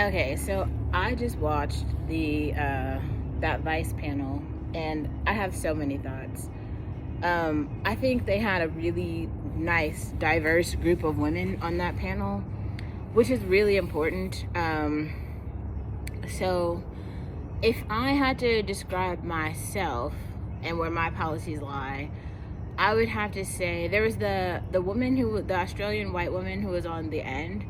Okay, so I just watched the that Vice panel, and I have so many thoughts. I think they had a really nice, diverse group of women on that panel, which is really important. So, if I had to describe myself and where my policies lie, I would have to say there was the woman the Australian white woman who was on the end.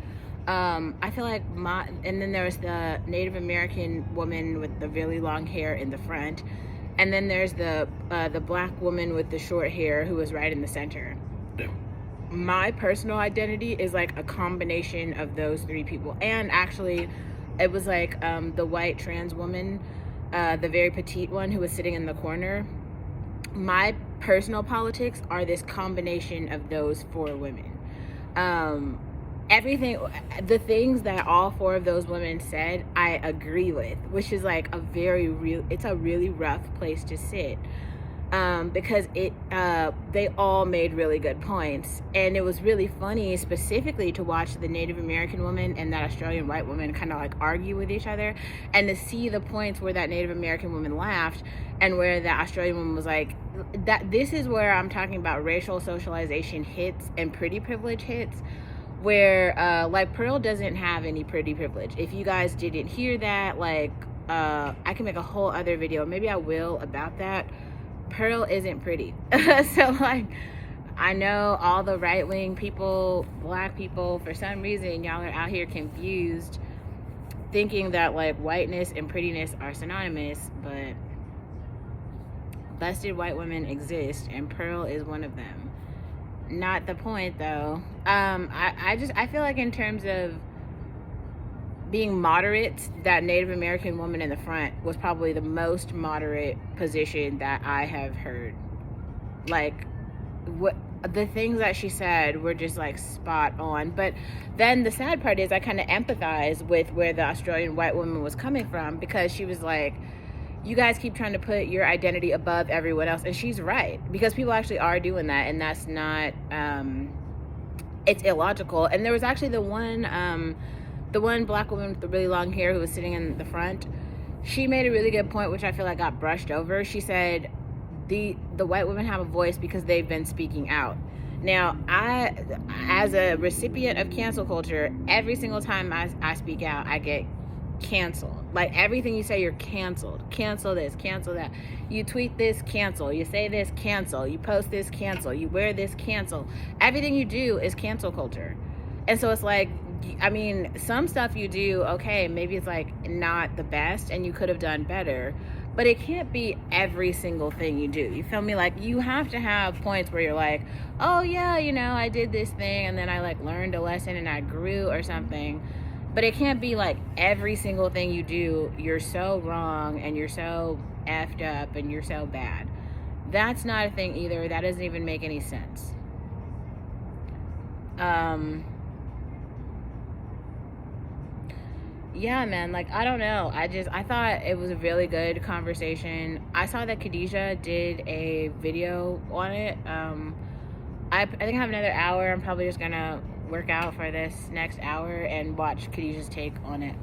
I feel like and then there was the Native American woman with the really long hair in the front, and then there's the black woman with the short hair who was right in the center. My personal identity is like a combination of those three people, and actually, it was like the white trans woman, the very petite one who was sitting in the corner. My personal politics are this combination of those four women. Everything, the things that all four of those women said, I agree with, which is like it's a really rough place to sit. Because they all made really good points, and it was really funny specifically to watch the Native American woman and that Australian white woman kind of like argue with each other, and to see the points where that Native American woman laughed and where the Australian woman was like, that this is where I'm talking about racial socialization hits and pretty privilege hits, where like Pearl doesn't have any pretty privilege. If you guys didn't hear that, like I can make a whole other video, maybe I will, about that. Pearl isn't pretty. So like, I know all the right-wing people, black people, for some reason y'all are out here confused, thinking that like whiteness and prettiness are synonymous, but busted white women exist, and Pearl is one of them. Not the point though. I feel like in terms of being moderate, that Native American woman in the front was probably the most moderate position that I have heard. Like, what the things that she said were just like spot on. But then the sad part is I kind of empathize with where the Australian white woman was coming from, because she was like, you guys keep trying to put your identity above everyone else, and she's right, because people actually are doing that, and that's not it's illogical. And there was actually the one black woman with the really long hair who was sitting in the front. She made a really good point, which I feel like got brushed over. She said the white women have a voice because they've been speaking out. Now, I, as a recipient of cancel culture, every single time I speak out, I get canceled. Like, everything you say, you're canceled. Cancel this, cancel that. You tweet this, cancel. You say this, cancel. You post this, cancel. You wear this, cancel. Everything you do is cancel culture. And so it's like, I mean, some stuff you do, okay, maybe it's like not the best and you could have done better, but it can't be every single thing you do. You feel me? Like, you have to have points where you're like, oh yeah, you know, I did this thing and then I like learned a lesson and I grew or something. But it can't be like every single thing you do, you're so wrong and you're so effed up and you're so bad. That's not a thing either. That doesn't even make any sense. Yeah, man, like, I don't know. I thought it was a really good conversation. I saw that Khadijah did a video on it. I think I have another hour. I'm probably just gonna work out for this next hour and watch Khadijah's take on it.